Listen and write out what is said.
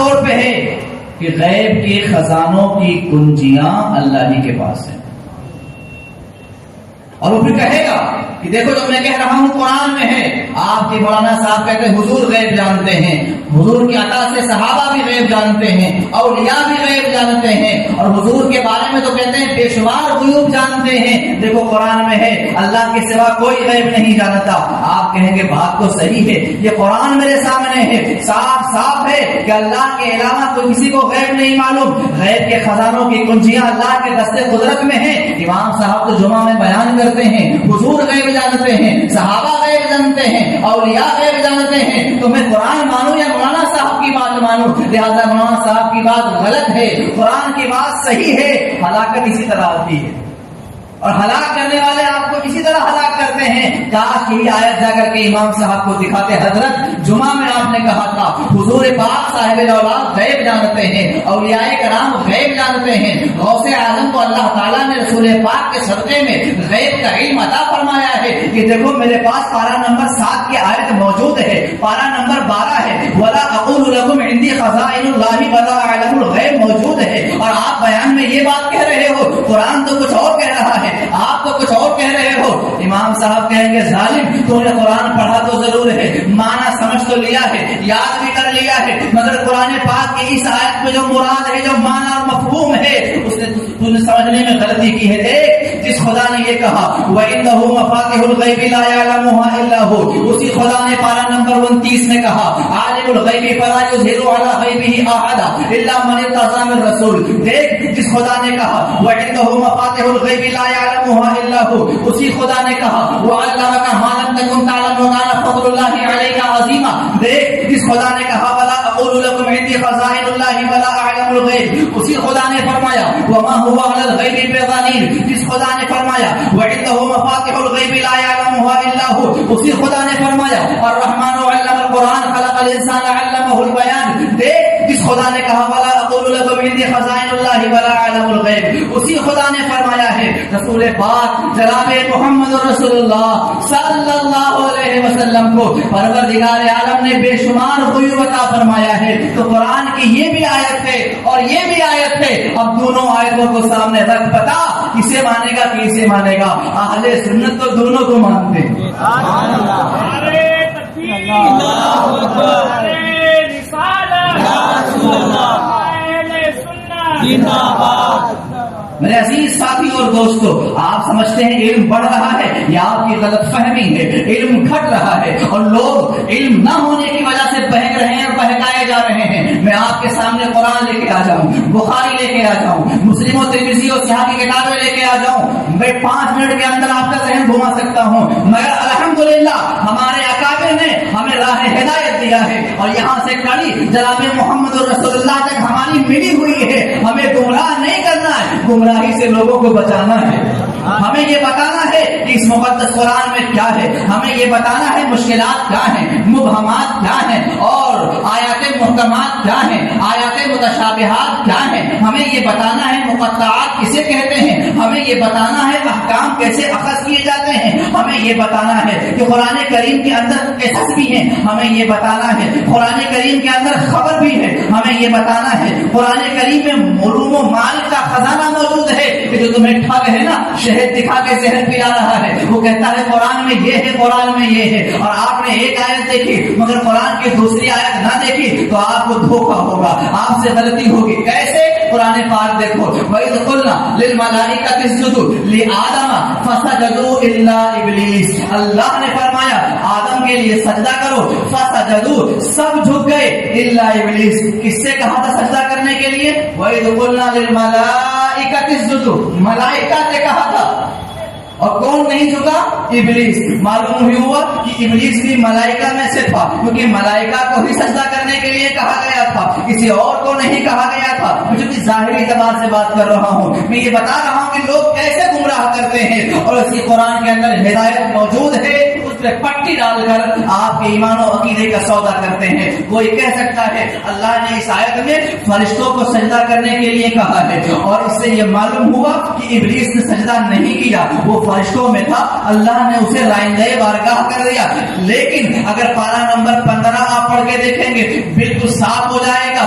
طور پہ ہے کہ غیب کے خزانوں کی کنجیاں اللہ ہی کے پاس ہیں. اور وہ پھر کہے گا کہ دیکھو جو میں کہہ رہا ہوں قرآن میں ہے. آپ کے مولانا صاحب کہتے ہیں حضور غیب جانتے ہیں, حضور کی عطا سے صحابہ بھی غیب جانتے ہیں, اولیاء بھی غیب جانتے ہیں, اور حضور کے بارے میں تو کہتے ہیں بے شمار غیوب جانتے ہیں. دیکھو قرآن میں ہے اللہ کے سوا کوئی غیب نہیں جانتا. آپ کہیں گے بات تو صحیح ہے, یہ قرآن میرے سامنے ہے, صاف صاف ہے کہ اللہ کے علاوہ تو کسی کو غیب نہیں معلوم. غیب کے خزانوں کی کنجیاں اللہ کے دست قدرت میں ہیں. امام صاحب تو جمعہ میں بیان کرتے ہیں حضور غیب جانتے ہیں, صحابہ غیب جانتے ہیں, اولیاء غیب جانتے ہیں. تو میں قرآن مانوں یا مولانا صاحب کی بات مانوں؟ لہذا مولانا صاحب کی بات غلط ہے, قرآن کی بات صحیح ہے. ہلاکت اسی طرح آتی ہے اور ہلاک کرنے والے آپ کو اسی طرح ہلاک کرتے ہیں. کاش یہی آیت جا کر کے امام صاحب کو دکھاتے. حضرت جمعہ میں آپ نے کہا تھا حضور پاک صاحب الاولاد غیب جانتے ہیں, اولیاء کرام غیب جانتے ہیں. غوث اعظم کو اللہ تعالیٰ نے رسول پاک کے صدقے میں غیب کا علم عطا فرمایا ہے کہ دیکھو میرے پاس پارہ نمبر 7 کی آیت موجود ہے, پارہ نمبر 12 ہے, وَلَا أَقُولُ لَكُمْ عِنْدِي خَزَائِنُ اللَّهِ وَلَا أَعْلَمُ الْغَيْبَ موجود ہے. اور آپ بیان میں یہ بات کہہ رہے ہو, قرآن تو کچھ اور کہہ رہا ہے, آپ تو کچھ اور کہہ رہے ہو. امام صاحب کہیں گے ظالم تو نے قرآن پڑھا تو ضرور ہے, معنی سمجھ تو لیا ہے, یاد بھی کر لیا ہے, مگر قرآن پاک کی اس آیت میں جو مراد ہے, جو معنی اور مفہوم ہے, اس نے تو نے سمجھنے میں غلطی کی ہے. دیکھ جس خدا نے یہ کہا وَإِنَّهُ مَفَاتِحُ الْغَيْبِ لَا يَعْلَمُهَا إِلَّا هُوَ, اسی خدا نے پارہ نمبر 29 میں کہا عَالِمُ الْغَيْبِ فَلَا يُظْهِرُ عَلَى غَيْبِهِ أَحَدًا إِلَّا مَنِ ارْتَضَىٰ مِن رَّسُولٍ. دیکھ جس خدا نے کہا وَعِندَهُ مَفَاتِحُ الْغَيْبِ لَا يَعْلَمُهَا إِلَّا هُوَ, اسی خدا نے کہا وَعَلَّمَكَ مَا لَمْ تَكُن تَعْلَمُ وَكَانَ فَضْلُ اللَّهِ عَلَيْكَ عَظِيمًا. دیکھ جس خدا نے کہا وَلَا أَقُولُ لَكُمْ عِندِي خَزَائِنُ اللَّهِ وَلَا أَعْلَمُ الْغَيْبَ, اسی خدا نے فرمایا وَمَا هُوَ عَلَى الْغَيْبِ بِضَنِينٍ. جس خدا نے فرمایا وَعِندَهُ مَفَاتِحُ الْغَيْبِ لَا يَعْلَمُهَا إِلَّا هُوَ, اسی خدا نے فرمایا الرحمن علم القرآن خلق الانسان علمه البیان. دیکھ جس خدا نے کہا وَلَا أَقُولُ لَكُمْ عِندِي خَزَائِنُ اللَّهِ وَلَا أَعْلَمُ الْغَيْبَ, اسی خدا نے فرمایا ہے رسول پاک جناب محمد رسول اللہ صلی اللہ علیہ وسلم کو پروردگار عالم نے بے شمار غیوب عطا فرمایا ہے. تو قرآن کی یہ بھی آیت ہے اور یہ بھی آیت ہے. اب دونوں آیتوں کو سامنے رکھ, بتا کسے مانے گا کسے مانے گا. اہل سنت تو دونوں کو مانتے ہیں. میرے عزیز ساتھی اور دوستو, آپ سمجھتے ہیں علم بڑھ رہا ہے, یہ آپ کی غلط فہمی ہے. علم گھٹ رہا ہے اور لوگ علم نہ ہونے کی وجہ سے بہک رہے ہیں اور بہکائے جا رہے ہیں. میں آپ کے سامنے قرآن لے کے آ جاؤں, بخاری لے کے آ جاؤں, مسلم و ترمذی اور سیاح کی کتابیں لے کے آ جاؤں, میں 5 منٹ کے اندر آپ کا ذہن گھما سکتا ہوں. مگر الحمدللہ ہمارے اکابر نے ہمیں راہ ہدایت دیا ہے اور یہاں سے کڑی جناب محمد رسول اللہ تک ہماری ملی ہوئی ہے. ہمیں گمراہ نہیں کرنا ہے, گمراہی سے لوگوں کو بچانا ہے. ہمیں یہ بتانا ہے کہ اس مقدس قرآن میں کیا ہے, ہمیں یہ بتانا ہے مشکلات کیا ہیں, مبہمات کیا ہیں, اور آیات محکمات کیا ہیں, آیات متشابہات کیا ہیں. ہمیں یہ بتانا ہے مقطعات کسے کہتے ہیں, ہمیں یہ بتانا ہے احکام کیسے اخذ کیے جاتے ہیں, ہمیں یہ بتانا ہے کہ قرآن کریم کے اندر قصص بھی ہیں, ہمیں یہ بتانا ہے قرآن کریم کے اندر خبر بھی ہے, ہمیں یہ بتانا ہے قرآن کریم میں علوم و مال کا خزانہ موجود ہے کہ جو تمہیں ٹھگ ہے نا شہد دکھا کے زہر پلا رہا ہے, وہ کہتا ہے قرآن میں یہ ہے, قرآن میں یہ ہے, اور آپ نے ایک آیت دیکھی مگر قرآن کی دوسری آیت نہ دیکھی تو آپ کو دھوکہ ہوگا, آپ سے غلطی ہوگی. کیسے؟ قرآن پاک دیکھو وَإِذْ قُلْنَا لِلْمَلَائِكَةِ اسْجُدُوا لِآدَمَ فَسَجَدُوا إِلَّا إِبْلِيسَ. اللہ نے فرمایا آدم کے لیے سجدہ کرو, فَسَجَدُوا, سب جھک گئے, إِلَّا إِبْلِيسَ. کس سے کہا تھا سجدہ کرنے کے لیے؟ وَإِذْ قُلْنَا لِلْمَلَائِكَةِ اسْجُدُوا, ملائکہ سے کہا تھا. اور کون نہیں جھکا؟ ابلیس. معلوم ہوا کہ ابلیس بھی ملائکہ میں سے تھا, کیونکہ ملائکہ کو ہی سجدہ کرنے کے لیے کہا گیا تھا, کسی اور کو نہیں کہا گیا تھا. مجھے بھی ظاہری اعتبار سے بات کر رہا ہوں, میں یہ بتا رہا ہوں کہ لوگ کیسے گمراہ کرتے ہیں, اور اسی قرآن کے اندر ہدایت موجود ہے, اس پہ پٹی ڈال کر آپ کے ایمان و عقیدے کا سودا کرتے ہیں. کوئی کہہ سکتا ہے اللہ نے اس آیت میں فرشتوں کو سجدہ کرنے کے لیے کہا ہے, اور اس سے یہ معلوم ہوا کہ ابلیس نے سجدہ نہیں کیا, وہ فرشتوں میں تھا, اللہ نے اسے لائندہ بارگاہ کر دیا. لیکن اگر پارہ نمبر 15 آپ پڑھ کے دیکھیں گے بالکل صاف ہو جائے گا